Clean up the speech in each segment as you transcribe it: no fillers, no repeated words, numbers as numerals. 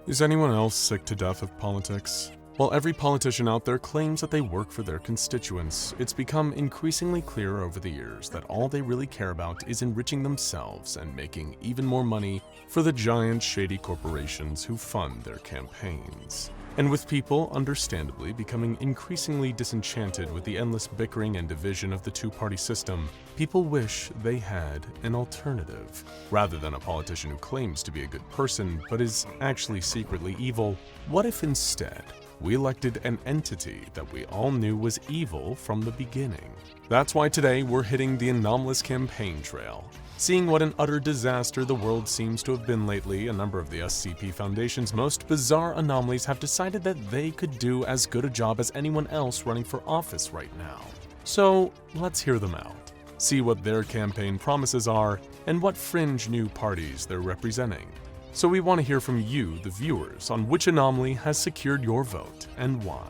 Is anyone else sick to death of politics? While every politician out there claims that they work for their constituents, it's become increasingly clear over the years that all they really care about is enriching themselves and making even more money for the giant shady corporations who fund their campaigns. And with people, understandably, becoming increasingly disenchanted with the endless bickering and division of the two-party system, people wish they had an alternative. Rather than a politician who claims to be a good person but is actually secretly evil, what if instead we elected an entity that we all knew was evil from the beginning? That's why today we're hitting the anomalous campaign trail. Seeing what an utter disaster the world seems to have been lately, a number of the SCP Foundation's most bizarre anomalies have decided that they could do as good a job as anyone else running for office right now. So let's hear them out, see what their campaign promises are, and what fringe new parties they're representing. So we want to hear from you, the viewers, on which anomaly has secured your vote and why.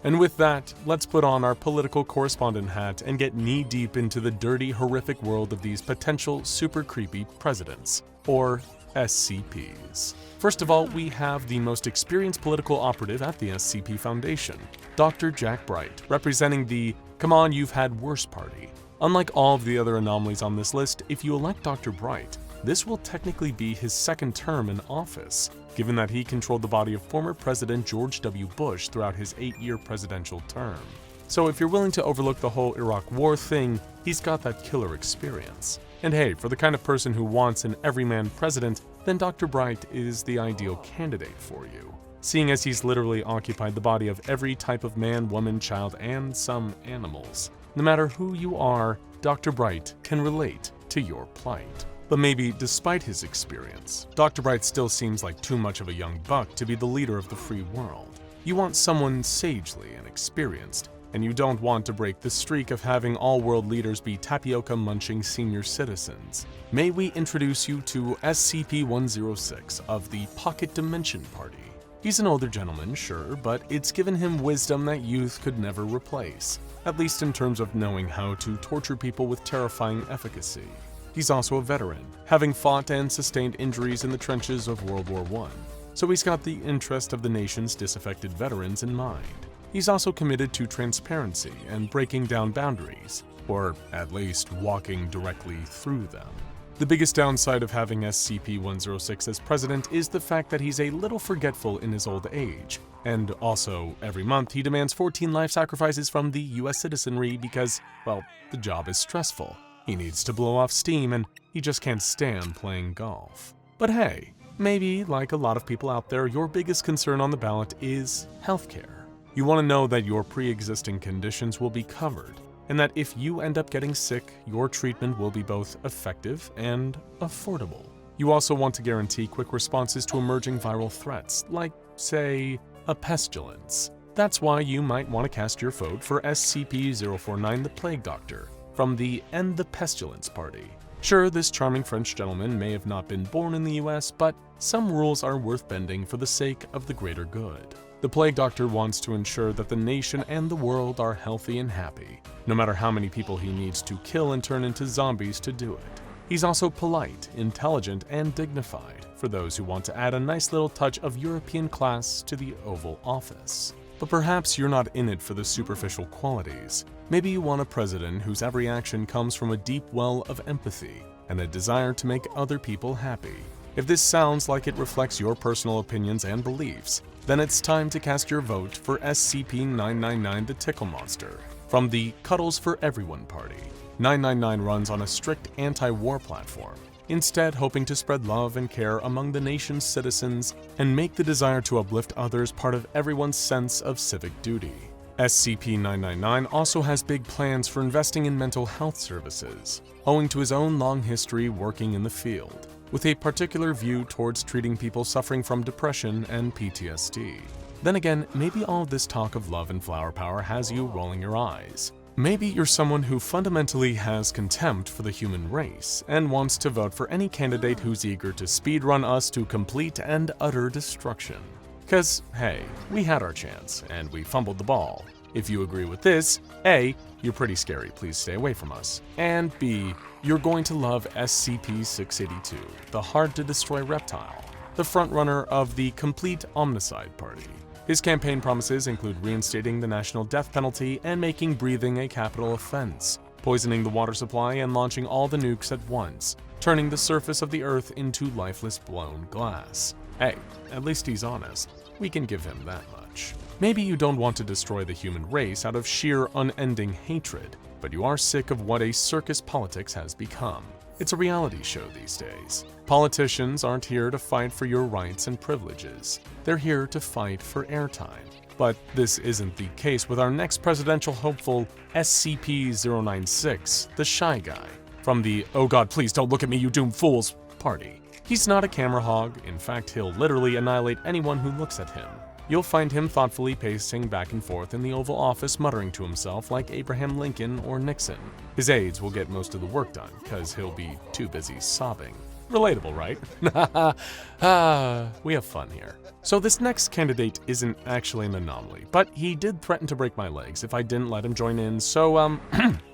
And with that, let's put on our political correspondent hat and get knee-deep into the dirty, horrific world of these potential super creepy presidents, or SCPs. First of all, we have the most experienced political operative at the SCP Foundation, Dr. Jack Bright, representing the "come on, you've had worse" party. Unlike all of the other anomalies on this list, if you elect Dr. Bright, this will technically be his second term in office, given that he controlled the body of former President George W. Bush throughout his 8-year presidential term. So if you're willing to overlook the whole Iraq War thing, he's got that killer experience. And hey, for the kind of person who wants an everyman president, then Dr. Bright is the ideal candidate for you, seeing as he's literally occupied the body of every type of man, woman, child, and some animals. No matter who you are, Dr. Bright can relate to your plight. But maybe despite his experience, Dr. Bright still seems like too much of a young buck to be the leader of the free world. You want someone sagely and experienced, and you don't want to break the streak of having all world leaders be tapioca-munching senior citizens. May we introduce you to SCP-106 of the Pocket Dimension Party. He's an older gentleman, sure, but it's given him wisdom that youth could never replace, at least in terms of knowing how to torture people with terrifying efficacy. He's also a veteran, having fought and sustained injuries in the trenches of World War I, so he's got the interest of the nation's disaffected veterans in mind. He's also committed to transparency and breaking down boundaries, or at least walking directly through them. The biggest downside of having SCP-106 as president is the fact that he's a little forgetful in his old age, and also every month he demands 14 life sacrifices from the US citizenry because, well, the job is stressful. He needs to blow off steam, and he just can't stand playing golf. But hey, maybe, like a lot of people out there, your biggest concern on the ballot is healthcare. You want to know that your pre-existing conditions will be covered, and that if you end up getting sick, your treatment will be both effective and affordable. You also want to guarantee quick responses to emerging viral threats, like, say, a pestilence. That's why you might want to cast your vote for SCP-049 The Plague Doctor, from the End the Pestilence Party. Sure, this charming French gentleman may have not been born in the US, but some rules are worth bending for the sake of the greater good. The Plague Doctor wants to ensure that the nation and the world are healthy and happy, no matter how many people he needs to kill and turn into zombies to do it. He's also polite, intelligent, and dignified for those who want to add a nice little touch of European class to the Oval Office. But perhaps you're not in it for the superficial qualities. Maybe you want a president whose every action comes from a deep well of empathy and a desire to make other people happy. If this sounds like it reflects your personal opinions and beliefs, then it's time to cast your vote for SCP-999 The Tickle Monster, from the Cuddles for Everyone Party. 999 runs on a strict anti-war platform, instead hoping to spread love and care among the nation's citizens and make the desire to uplift others part of everyone's sense of civic duty. SCP-999 also has big plans for investing in mental health services, owing to his own long history working in the field, with a particular view towards treating people suffering from depression and PTSD. Then again, maybe all of this talk of love and flower power has you rolling your eyes. Maybe you're someone who fundamentally has contempt for the human race and wants to vote for any candidate who's eager to speedrun us to complete and utter destruction. Cause, hey, we had our chance, and we fumbled the ball. If you agree with this, A, you're pretty scary, please stay away from us, and B, you're going to love SCP-682, the hard-to-destroy reptile. the frontrunner of the Complete Omnicide Party. His campaign promises include reinstating the national death penalty and making breathing a capital offense, poisoning the water supply and launching all the nukes at once, turning the surface of the Earth into lifeless blown glass. Hey, at least he's honest. We can give him that much. Maybe you don't want to destroy the human race out of sheer unending hatred, but you are sick of what a circus politics has become. It's a reality show these days. Politicians aren't here to fight for your rights and privileges. They're here to fight for airtime. But this isn't the case with our next presidential hopeful, SCP-096, the Shy Guy, from the "Oh God, please don't look at me, you doomed fools" party. He's not a camera hog. In fact, he'll literally annihilate anyone who looks at him. You'll find him thoughtfully pacing back and forth in the Oval Office, muttering to himself like Abraham Lincoln or Nixon. His aides will get most of the work done, because he'll be too busy sobbing. Relatable, right? We have fun here. So this next candidate isn't actually an anomaly, but he did threaten to break my legs if I didn't let him join in, so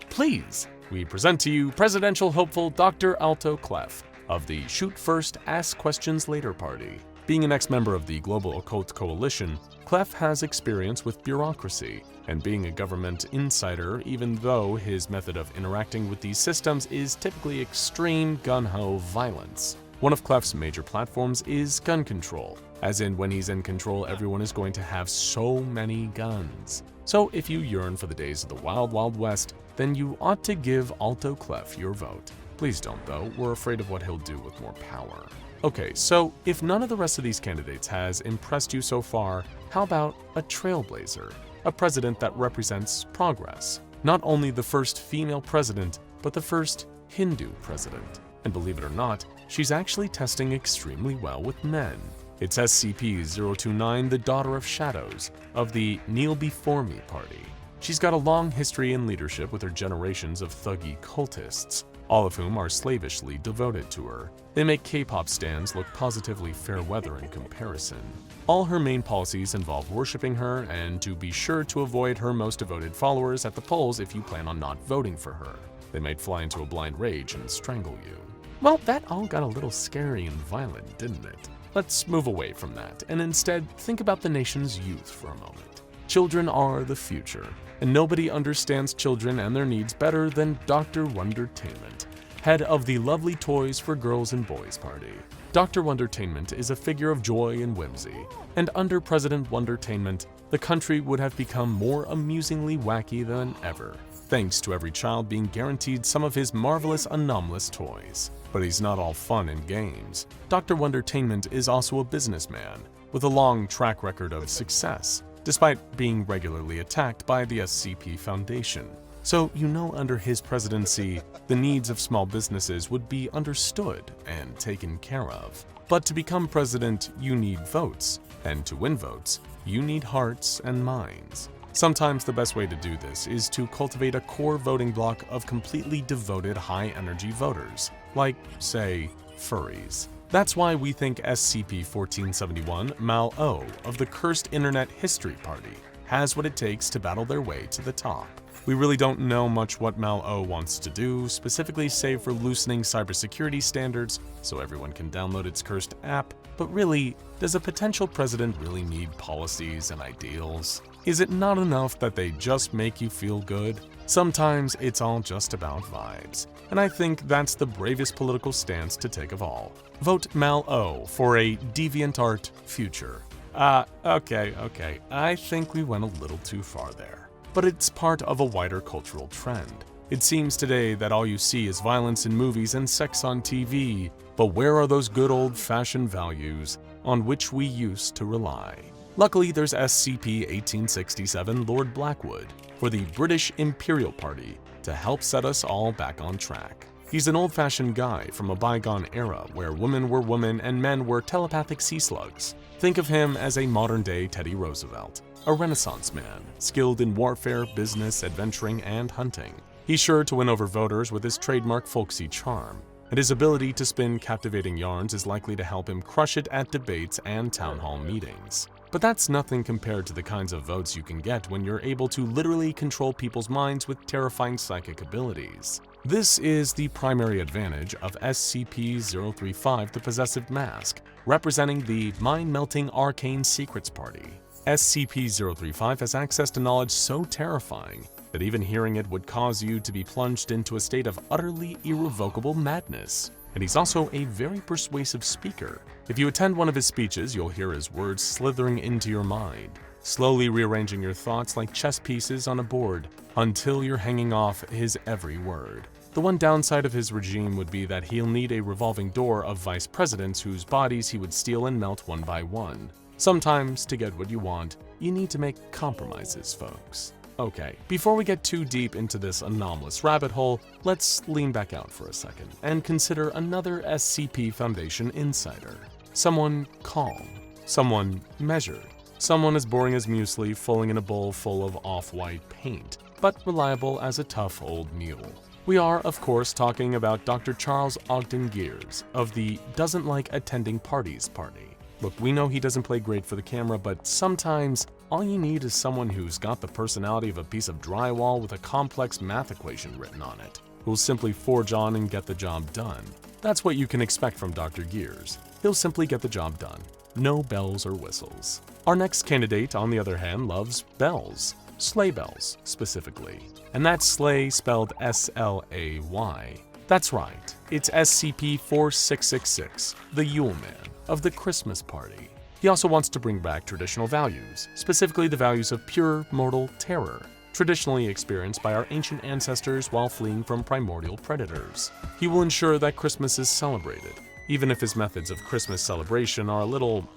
please, we present to you Presidential Hopeful Dr. Alto Clef of the Shoot First, Ask Questions Later party. Being an ex-member of the Global Occult Coalition, Clef has experience with bureaucracy, and being a government insider, even though his method of interacting with these systems is typically extreme gung-ho violence. One of Clef's major platforms is gun control, as in when he's in control everyone is going to have so many guns. So if you yearn for the days of the Wild Wild West, then you ought to give Alto Clef your vote. Please don't though, we're afraid of what he'll do with more power. Okay, so if none of the rest of these candidates has impressed you so far, how about a trailblazer? A president that represents progress. Not only the first female president, but the first Hindu president. And believe it or not, she's actually testing extremely well with men. It's SCP-029, the Daughter of Shadows, of the Kneel Before Me party. She's got a long history in leadership with her generations of thuggy cultists, all of whom are slavishly devoted to her. They make K-pop stans look positively fair weather in comparison. All her main policies involve worshipping her, and to be sure to avoid her most devoted followers at the polls if you plan on not voting for her. They might fly into a blind rage and strangle you. Well, that all got a little scary and violent, didn't it? Let's move away from that, and instead think about the nation's youth for a moment. Children are the future, and nobody understands children and their needs better than Dr. Wondertainment, head of the Lovely Toys for Girls and Boys party. Dr. Wondertainment is a figure of joy and whimsy, and under President Wondertainment, the country would have become more amusingly wacky than ever, thanks to every child being guaranteed some of his marvelous anomalous toys. But he's not all fun and games. Dr. Wondertainment is also a businessman, with a long track record of success, despite being regularly attacked by the SCP Foundation. So you know under his presidency, the needs of small businesses would be understood and taken care of. But to become president, you need votes, and to win votes, you need hearts and minds. Sometimes the best way to do this is to cultivate a core voting bloc of completely devoted high-energy voters, like, say, furries. That's why we think SCP-1471 MalO of the Cursed Internet History Party has what it takes to battle their way to the top. We really don't know much what MalO wants to do, specifically save for loosening cybersecurity standards so everyone can download its cursed app, but really, does a potential president really need policies and ideals? Is it not enough that they just make you feel good? Sometimes it's all just about vibes, and I think that's the bravest political stance to take of all. Vote MalO for a DeviantArt future. Okay, I think we went a little too far there. But it's part of a wider cultural trend. It seems today that all you see is violence in movies and sex on TV, but where are those good old-fashioned values on which we used to rely? Luckily, there's SCP-1867 Lord Blackwood for the British Imperial Party to help set us all back on track. He's an old-fashioned guy from a bygone era where women were women and men were telepathic sea slugs. Think of him as a modern-day Teddy Roosevelt, a Renaissance man, skilled in warfare, business, adventuring, and hunting. He's sure to win over voters with his trademark folksy charm, and his ability to spin captivating yarns is likely to help him crush it at debates and town hall meetings. But that's nothing compared to the kinds of votes you can get when you're able to literally control people's minds with terrifying psychic abilities. This is the primary advantage of SCP-035 the Possessive Mask, representing the mind-melting arcane secrets party. SCP-035 has access to knowledge so terrifying that even hearing it would cause you to be plunged into a state of utterly irrevocable madness. And he's also a very persuasive speaker. If you attend one of his speeches, you'll hear his words slithering into your mind, slowly rearranging your thoughts like chess pieces on a board until you're hanging off his every word. The one downside of his regime would be that he'll need a revolving door of vice presidents whose bodies he would steal and melt one by one. Sometimes, to get what you want, you need to make compromises, folks. Okay, before we get too deep into this anomalous rabbit hole, let's lean back out for a second and consider another SCP Foundation insider. Someone calm, someone measured, someone as boring as muesli falling in a bowl full of off-white paint, but reliable as a tough old mule. We are, of course, talking about Dr. Charles Ogden Gears of the Doesn't Like Attending Parties party. Look, we know he doesn't play great for the camera, but sometimes all you need is someone who's got the personality of a piece of drywall with a complex math equation written on it, who'll simply forge on and get the job done. That's what you can expect from Dr. Gears. He'll simply get the job done. No bells or whistles. Our next candidate, on the other hand, loves bells. Sleigh bells, specifically. And that's sleigh spelled S-L-A-Y. That's right, it's SCP-4666 The Yule Man of the Christmas Party. He also wants to bring back traditional values, specifically the values of pure mortal terror, traditionally experienced by our ancient ancestors while fleeing from primordial predators. He will ensure that Christmas is celebrated, even if his methods of Christmas celebration are a little,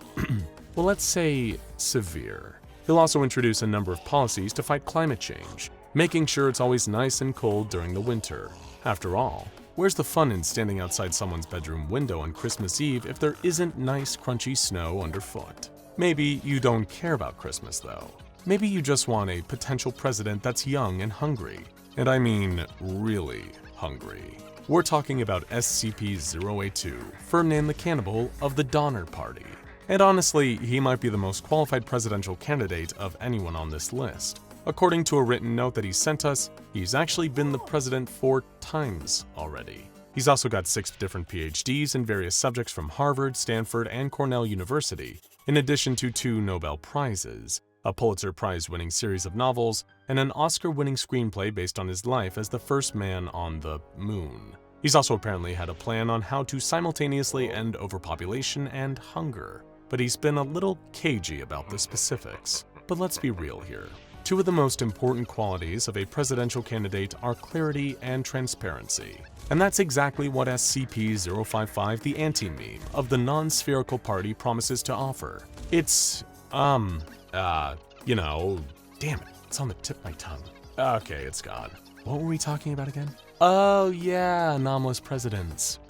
well, let's say, severe. He'll also introduce a number of policies to fight climate change, making sure it's always nice and cold during the winter. After all, where's the fun in standing outside someone's bedroom window on Christmas Eve if there isn't nice, crunchy snow underfoot? Maybe you don't care about Christmas, though. Maybe you just want a potential president that's young and hungry. And I mean really hungry. We're talking about SCP-082, Fernand the Cannibal of the Donner Party. And honestly, he might be the most qualified presidential candidate of anyone on this list. According to a written note that he sent us, he's actually been the president 4 times already. He's also got 6 different PhDs in various subjects from Harvard, Stanford, and Cornell University, in addition to 2 Nobel Prizes, a Pulitzer Prize-winning series of novels, and an Oscar-winning screenplay based on his life as the first man on the moon. He's also apparently had a plan on how to simultaneously end overpopulation and hunger, but he's been a little cagey about the specifics. But let's be real here. 2 of the most important qualities of a presidential candidate are clarity and transparency. And that's exactly what SCP-055 the Anti-Meme of the non-spherical party promises to offer. It's, damn it, it's on the tip of my tongue. Okay, it's gone. What were we talking about again? Oh yeah, anomalous presidents.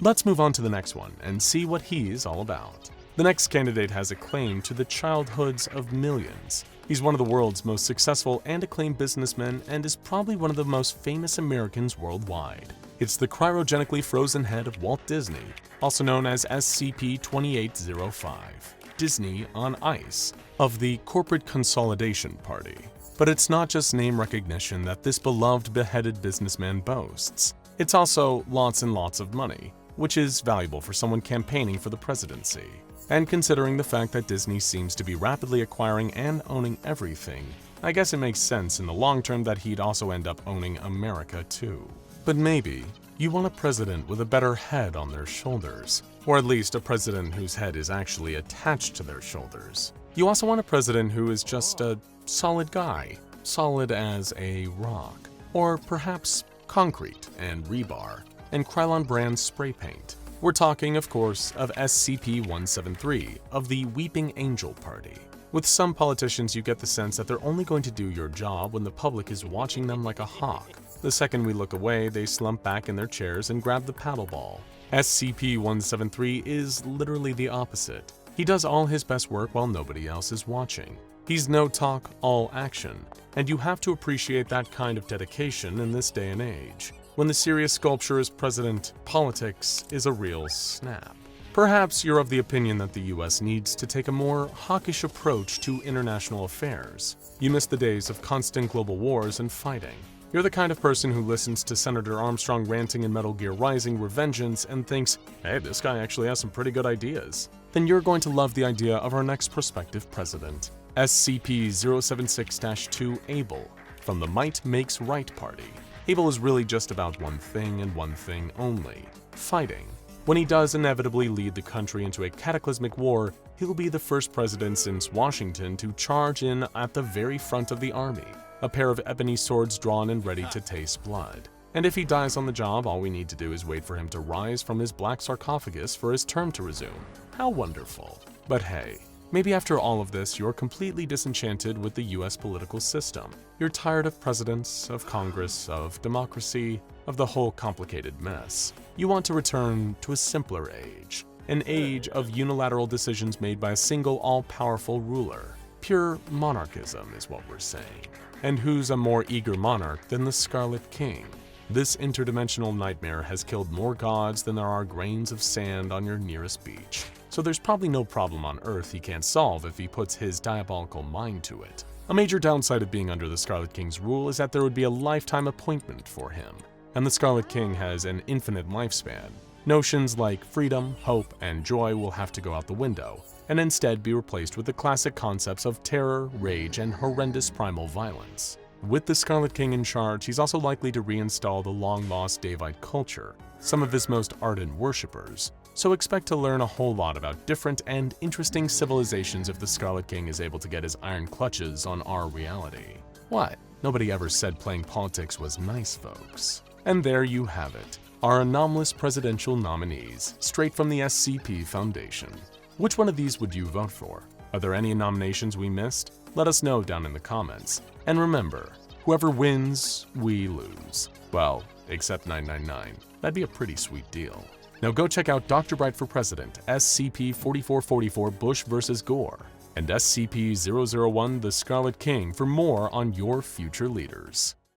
Let's move on to the next one and see what he's all about. The next candidate has a claim to the childhoods of millions. He's one of the world's most successful and acclaimed businessmen and is probably one of the most famous Americans worldwide. It's the cryogenically frozen head of Walt Disney, also known as SCP-2805, Disney on Ice, of the Corporate Consolidation Party. But it's not just name recognition that this beloved beheaded businessman boasts. It's also lots and lots of money, which is valuable for someone campaigning for the presidency. And considering the fact that Disney seems to be rapidly acquiring and owning everything, I guess it makes sense in the long term that he'd also end up owning America too. But maybe you want a president with a better head on their shoulders, or at least a president whose head is actually attached to their shoulders. You also want a president who is just a solid guy, solid as a rock, or perhaps concrete and rebar, and Krylon brand spray paint. We're talking, of course, of SCP-173 of the Weeping Angel Party. With some politicians, you get the sense that they're only going to do your job when the public is watching them like a hawk. The second we look away, they slump back in their chairs and grab the paddle ball. SCP-173 is literally the opposite. He does all his best work while nobody else is watching. He's no talk, all action, and you have to appreciate that kind of dedication in this day and age, when the serious sculpture is president, politics is a real snap. Perhaps you're of the opinion that the US needs to take a more hawkish approach to international affairs. You miss the days of constant global wars and fighting. You're the kind of person who listens to Senator Armstrong ranting in Metal Gear Rising Revengeance and thinks, hey, this guy actually has some pretty good ideas. Then you're going to love the idea of our next prospective president, SCP-076 Able, from the Might Makes Right Party. Able is really just about one thing and one thing only: fighting. When he does inevitably lead the country into a cataclysmic war, he'll be the first president since Washington to charge in at the very front of the army, a pair of ebony swords drawn and ready to taste blood. And if he dies on the job, all we need to do is wait for him to rise from his black sarcophagus for his term to resume. How wonderful. But hey, maybe after all of this, you're completely disenchanted with the US political system. You're tired of presidents, of Congress, of democracy, of the whole complicated mess. You want to return to a simpler age, an age of unilateral decisions made by a single all-powerful ruler. Pure monarchism is what we're saying. And who's a more eager monarch than the Scarlet King? This interdimensional nightmare has killed more gods than there are grains of sand on your nearest beach. So there's probably no problem on Earth he can't solve if he puts his diabolical mind to it. A major downside of being under the Scarlet King's rule is that there would be a lifetime appointment for him. And the Scarlet King has an infinite lifespan. Notions like freedom, hope, and joy will have to go out the window, and instead be replaced with the classic concepts of terror, rage, and horrendous primal violence. With the Scarlet King in charge, he's also likely to reinstall the long-lost Davite culture, some of his most ardent worshippers, so expect to learn a whole lot about different and interesting civilizations if the Scarlet King is able to get his iron clutches on our reality. What? Nobody ever said playing politics was nice, folks. And there you have it, our anomalous presidential nominees, straight from the SCP Foundation. Which one of these would you vote for? Are there any nominations we missed? Let us know down in the comments. And remember, whoever wins, we lose. Well, except 999. That'd be a pretty sweet deal. Now go check out Dr. Bright for President, SCP-4444 Bush vs. Gore, and SCP-001 The Scarlet King for more on your future leaders.